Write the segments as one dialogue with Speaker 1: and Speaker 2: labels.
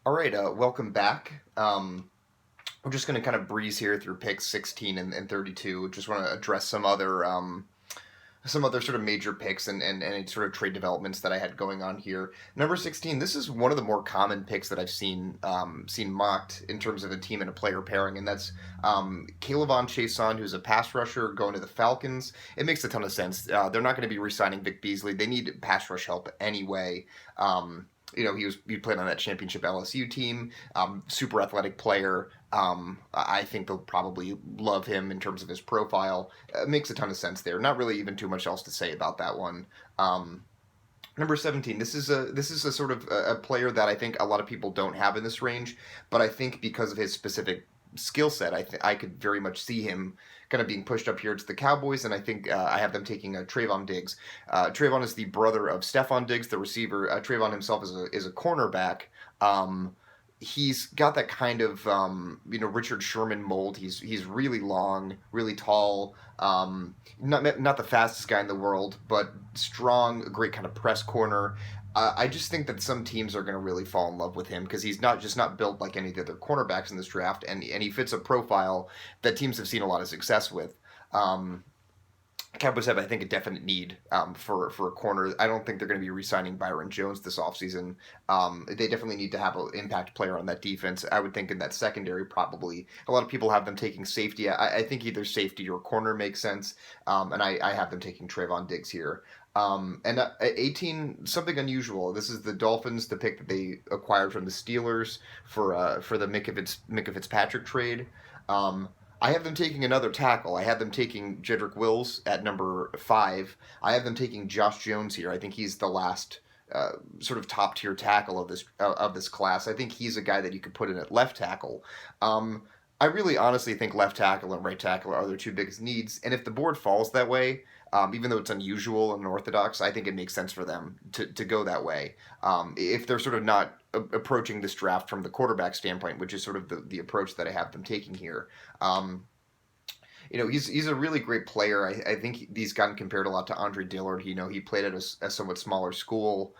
Speaker 1: All right, welcome back. We're just going to kind of breeze here through picks 16 and 32. Just want to address some other sort of major picks and any sort of trade developments that I had going on here. Number 16, this is one of the more common picks that I've seen mocked in terms of a team and a player pairing, and that's Caleb Chason, who's a pass rusher, going to the Falcons. It makes a ton of sense. They're not going to be re-signing Vic Beasley. They need pass rush help anyway. He played on that championship LSU team. Super athletic player. I think they'll probably love him in terms of his profile. Makes a ton of sense there. Not really even too much else to say about that one. Number 17. This is a sort of a player that I think a lot of people don't have in this range, but I think because of his specific skill set, I could very much see him kind of being pushed up here to the Cowboys, and I think I have them taking Trayvon Diggs. Trayvon is the brother of Stephon Diggs, the receiver. Trayvon himself is a cornerback. Um, he's got that kind of Richard Sherman mold. He's really long, really tall. Not the fastest guy in the world, but strong, a great kind of press corner. I just think that some teams are going to really fall in love with him because he's not built like any of the other cornerbacks in this draft, and he fits a profile that teams have seen a lot of success with. Um, Cowboys have, I think, a definite need for a corner. I don't think they're going to be re-signing Byron Jones this offseason. They definitely need to have an impact player on that defense. I would think in that secondary, probably. A lot of people have them taking safety. I think either safety or corner makes sense, and I have them taking Trayvon Diggs here. And at 18, something unusual. This is the Dolphins, the pick that they acquired from the Steelers for the Micah Fitzpatrick trade. Um, I have them taking another tackle. I had them taking Jedrick Wills at number 5. I have them taking Josh Jones here. I think he's the last sort of top tier tackle of this class. I think he's a guy that you could put in at left tackle. Um, I really honestly think left tackle and right tackle are their two biggest needs. And if the board falls that way, even though it's unusual and unorthodox, I think it makes sense for them to go that way. If they're sort of not approaching this draft from the quarterback standpoint, which is sort of the approach that I have them taking here. Um, he's a really great player. I think he's gotten compared a lot to Andre Dillard. He played at a somewhat smaller school.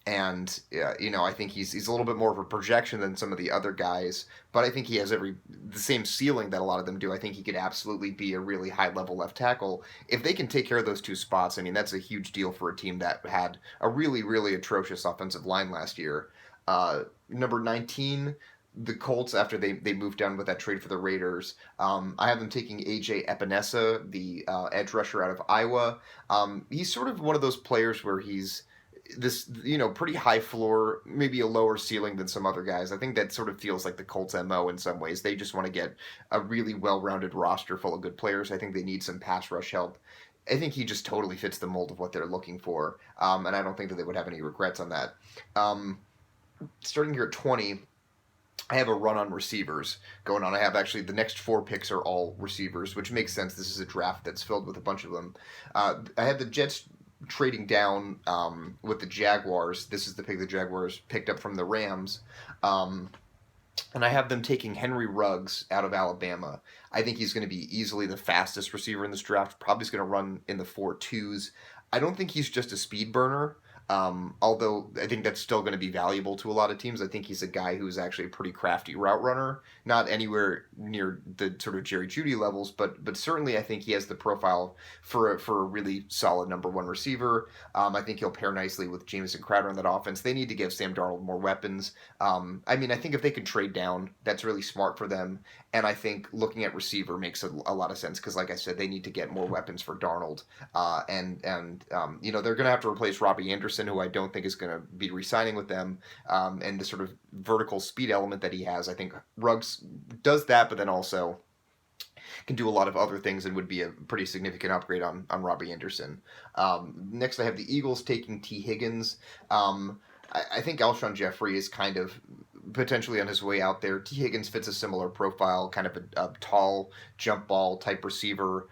Speaker 1: I think he's a little bit more of a projection than some of the other guys, but I think he has the same ceiling that a lot of them do. I think he could absolutely be a really high level left tackle if they can take care of those two spots. I mean, that's a huge deal for a team that had a really really atrocious offensive line last year. Number 19, the Colts, after they moved down with that trade for the Raiders. I have them taking AJ Epinesa, the edge rusher out of Iowa. He's sort of one of those players where he's this pretty high floor, maybe a lower ceiling than some other guys. I think that sort of feels like the Colts MO in some ways. They just want to get a really well-rounded roster full of good players. I think they need some pass rush help. I think he just totally fits the mold of what they're looking for, and I don't think that they would have any regrets on that. Um, Starting here at 20, I have a run on receivers going on. I have actually the next 4 picks are all receivers, which makes sense. This is a draft that's filled with a bunch of them. I have the Jets trading down with the Jaguars. This is the pick the Jaguars picked up from the Rams. Um, and I have them taking Henry Ruggs out of Alabama. I think he's going to be easily the fastest receiver in this draft. Probably is going to run in the 4.2s. I don't think he's just a speed burner. Although I think that's still going to be valuable to a lot of teams. I think he's a guy who's actually a pretty crafty route runner. Not anywhere near the sort of Jerry Jeudy levels, but certainly I think he has the profile for a really solid number 1 receiver. I think he'll pair nicely with Jameson Crowder in that offense. They need to give Sam Darnold more weapons. I think if they can trade down, that's really smart for them. And I think looking at receiver makes a lot of sense because, like I said, they need to get more weapons for Darnold. They're going to have to replace Robbie Anderson, who I don't think is going to be re-signing with them. And the sort of vertical speed element that he has, I think Ruggs does that, but then also can do a lot of other things and would be a pretty significant upgrade on Robbie Anderson. Next, I have the Eagles taking T. Higgins. I think Alshon Jeffrey is kind of potentially on his way out there. T. Higgins fits a similar profile, kind of a tall jump ball type receiver.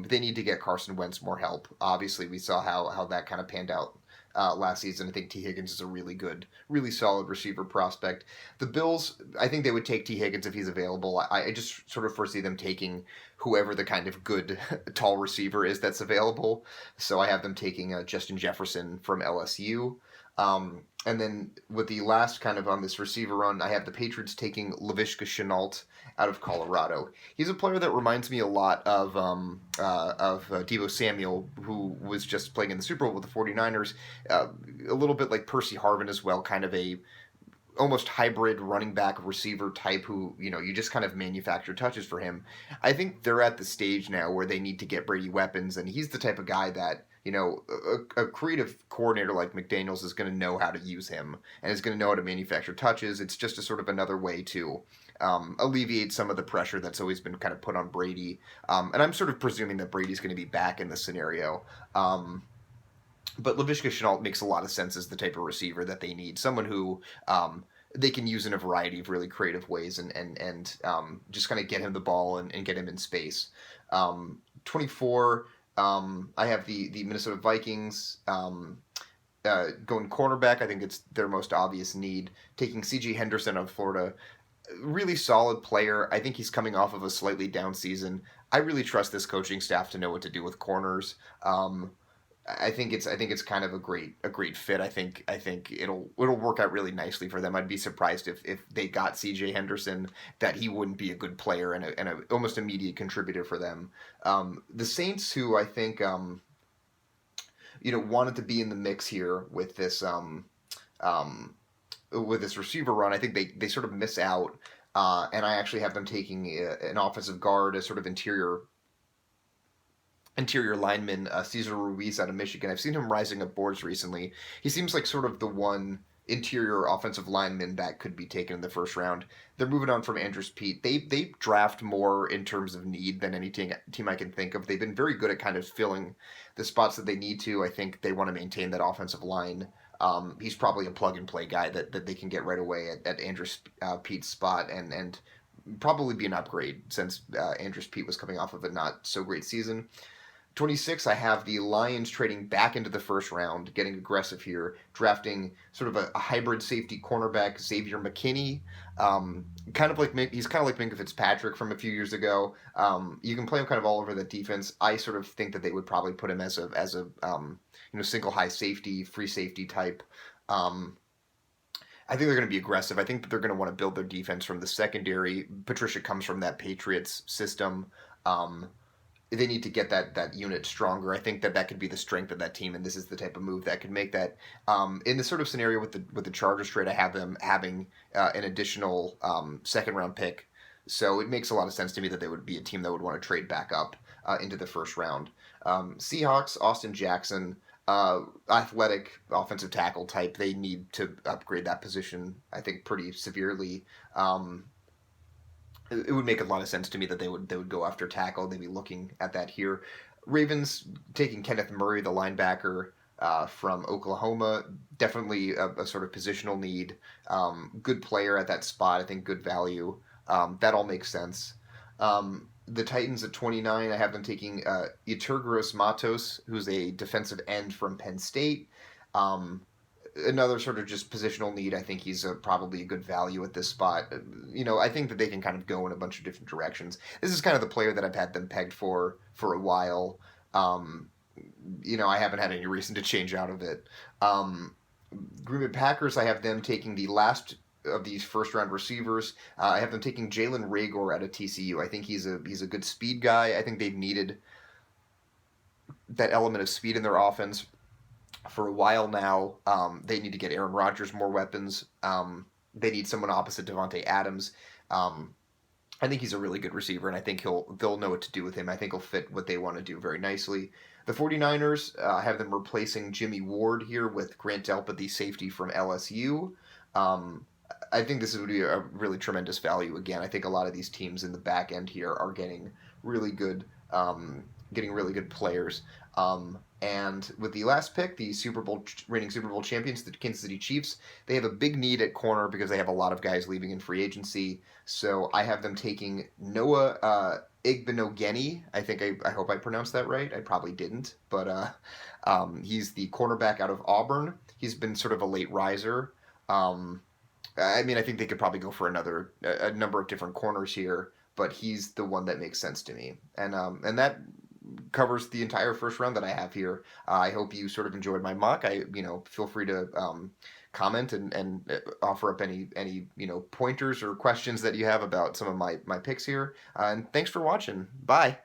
Speaker 1: They need to get Carson Wentz more help. Obviously, we saw how that kind of panned out last season. I think T. Higgins is a really good, really solid receiver prospect. The Bills, I think they would take T. Higgins if he's available. I just sort of foresee them taking whoever the kind of good tall receiver is that's available. So I have them taking Justin Jefferson from LSU. And then with the last kind of on this receiver run, I have the Patriots taking Laviska Shenault out of Colorado. He's a player that reminds me a lot of Deebo Samuel, who was just playing in the Super Bowl with the 49ers. A little bit like Percy Harvin as well, kind of a almost hybrid running back receiver type who, you just kind of manufacture touches for him. I think they're at the stage now where they need to get Brady weapons, and he's the type of guy that, a creative coordinator like McDaniels is going to know how to use him and is going to know how to manufacture touches. It's just a sort of another way to alleviate some of the pressure that's always been kind of put on Brady. And I'm sort of presuming that Brady's going to be back in this scenario. But Laviska Shenault makes a lot of sense as the type of receiver that they need. Someone who they can use in a variety of really creative ways and just kind of get him the ball and get him in space. 24, I have the Minnesota Vikings going cornerback. I think it's their most obvious need. Taking C.J. Henderson of Florida, really solid player. I think he's coming off of a slightly down season. I really trust this coaching staff to know what to do with corners. I think it's kind of a great fit. I think it'll work out really nicely for them. I'd be surprised if they got C.J. Henderson, that he wouldn't be a good player and a almost immediate contributor for them. The Saints, who I think wanted to be in the mix here with this receiver run, I think they sort of miss out. And I actually have them taking an offensive guard, a sort of interior lineman, Cesar Ruiz out of Michigan. I've seen him rising up boards recently. He seems like sort of the one interior offensive lineman that could be taken in the first round. They're moving on from Andrews Pete. They draft more in terms of need than any team I can think of. They've been very good at kind of filling the spots that they need to. I think they want to maintain that offensive line. He's probably a plug and play guy that they can get right away at Andrews Pete's spot and probably be an upgrade since Andrews Pete was coming off of a not so great season. 26, I have the Lions trading back into the first round, getting aggressive here, drafting sort of a hybrid safety cornerback, Xavier McKinney. He's kind of like Minka Fitzpatrick from a few years ago. You can play him kind of all over the defense. I sort of think that they would probably put him as a single high safety, free safety type. I think they're going to be aggressive. I think that they're going to want to build their defense from the secondary. Patricia comes from that Patriots system. They need to get that unit stronger. I think that could be the strength of that team, and this is the type of move that could make that. In the sort of scenario with the Chargers trade, I have them having an additional second round pick, so it makes a lot of sense to me that they would be a team that would want to trade back up into the first round. Seahawks, Austin Jackson, athletic offensive tackle type. They need to upgrade that position, I think, pretty severely. It would make a lot of sense to me that they would go after tackle. They'd be looking at that here. Ravens taking Kenneth Murray, the linebacker from Oklahoma, definitely a sort of positional need. Good player at that spot. I think good value. That all makes sense. The Titans at 29, I have them taking Yeturgeros Matos, who's a defensive end from Penn State. Another sort of just positional need. I think he's probably a good value at this spot. I think that they can kind of go in a bunch of different directions. This is kind of the player that I've had them pegged for a while. I haven't had any reason to change out of it. Green Bay Packers, I have them taking the last of these first round receivers. I have them taking Jalen Reagor out of TCU. I think he's a good speed guy. I think they've needed that element of speed in their offense for a while now. They need to get Aaron Rodgers more weapons. They need someone opposite Devontae Adams. I think he's a really good receiver, and I think they'll know what to do with him. I think he'll fit what they want to do very nicely. The 49ers have them replacing Jimmy Ward here with Grant Delpit, the safety from LSU. I think this would be a really tremendous value again. I think a lot of these teams in the back end here are getting really good players. And with the last pick, the reigning Super Bowl champions, the Kansas City Chiefs, they have a big need at corner because they have a lot of guys leaving in free agency. So I have them taking Noah Igbenogany. I hope I pronounced that right. I probably didn't, but he's the cornerback out of Auburn. He's been sort of a late riser. I think they could probably go for a number of different corners here, but he's the one that makes sense to me. And that covers the entire first round that I have here. I hope you sort of enjoyed my mock. Feel free to comment and offer up any pointers or questions that you have about some of my picks here. And thanks for watching. Bye.